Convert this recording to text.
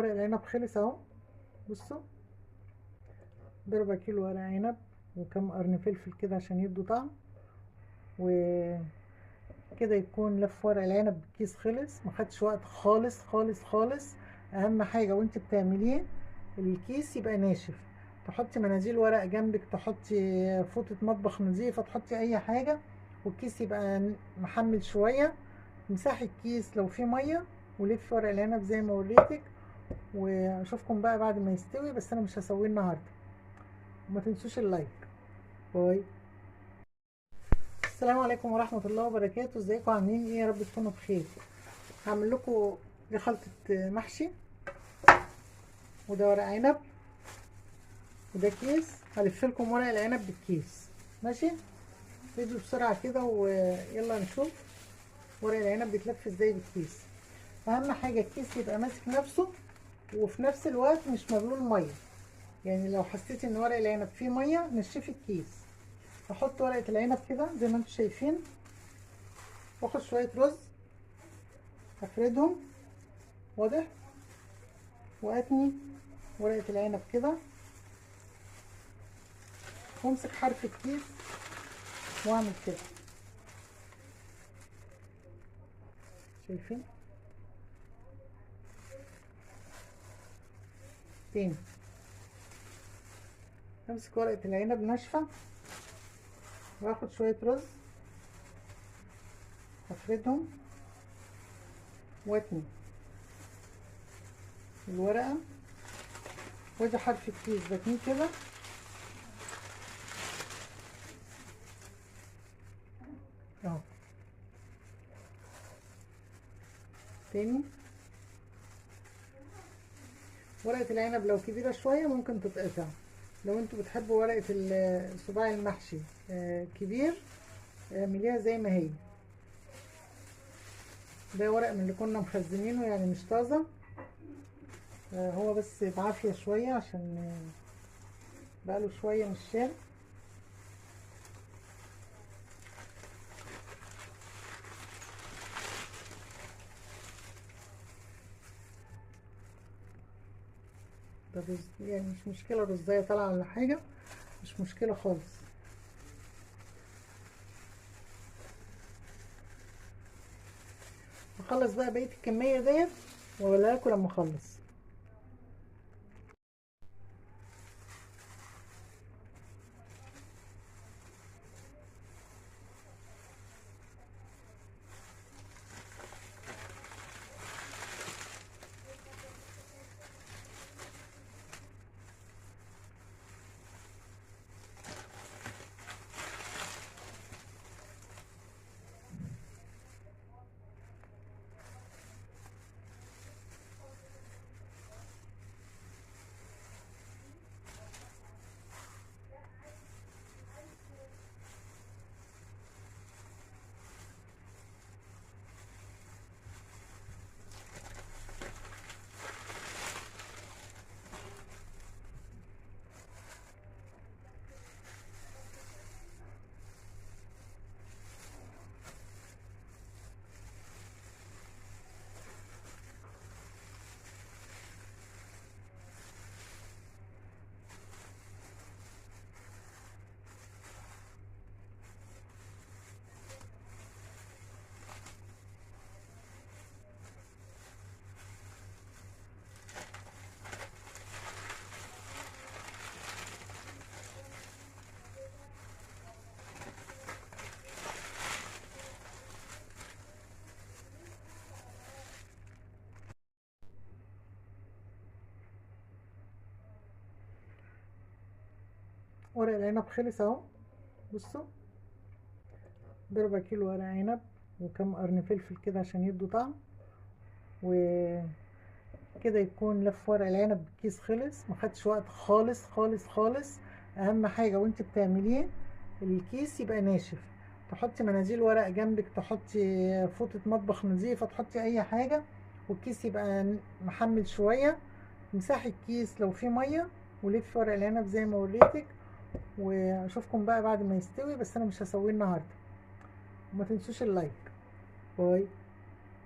ورق العنب خلص اهو. بصوا، ضربة كيلو ورق عنب وكم قرن فلفل كده عشان يدوا طعم، وكده يكون لف ورق العنب بالكيس خلص. مخدش وقت خالص خالص خالص. اهم حاجة وانت بتعمليه الكيس يبقى ناشف. تحطي مناديل ورق جنبك، تحطي فوطة مطبخ نظيفة، تحطي اي حاجة، والكيس يبقى محمل شوية. امسحي الكيس لو فيه مية ولفي ورق العنب زي ما وريتك. واشوفكم بقى بعد ما يستوي، بس انا مش هسويه النهارده. وما تنسوش اللايك. باي. السلام عليكم ورحمه الله وبركاته. ازيكم عاملين ايه؟ يا رب تكونوا بخير. هعمل لكم دي خلطه محشي، وده ورق عنب، وده كيس. هلف لكم ورق العنب بالكيس. ماشي، فيديو بسرعه كده ويلا نشوف ورق العنب بيتلف ازاي بالكيس. اهم حاجه الكيس يبقى ماسك نفسه، وفي نفس الوقت مش مبلول ميه. يعني لو حسيتي ان ورق العنب فيه ميه نشفي الكيس. احط ورقه العنب كده زي ما انتم شايفين، واخد شويه رز افردهم، واضح، واتني ورقه العنب كده، وامسك حرف الكيس واعمل كده. شايفين؟ تاني امسك ورقه العنب ناشفه، واخد شويه رز افردهم، واتني الورقه، وادي حرف الكيس بتنيه كده اهو. تاني، ورقه العنب لو كبيره شويه ممكن تتقطع. لو انتوا بتحبوا ورقه الصباع المحشي كبير، اعمليها زي ما هي. ده ورق من اللي كنا مخزنينه، يعني مش طازه. هو بس بعافيه شويه عشان بقاله شويه مش شال. ده رز، يعني مش مشكله رزايه طالعه ولا حاجه، مش مشكله خالص. هخلص بقى بقيه الكميه ديت واقولها لكم لما اخلص. ورق العنب خلص اهو. بصوا، ضربة كيلو ورق عنب وكم قرن فلفل كده عشان يدوا طعم، وكده يكون لف ورق العنب بالكيس خلص. مخدش وقت خالص خالص خالص. اهم حاجة وانت بتعمليه الكيس يبقى ناشف. تحطي مناديل ورق جنبك، تحطي فوطة مطبخ نظيفة، تحطي اي حاجة، والكيس يبقى محمل شوية. امسحي الكيس لو فيه مية ولفي ورق العنب زي ما وريتك. واشوفكم بقى بعد ما يستوي، بس انا مش هسويه النهارده. وما تنسوش اللايك. باي.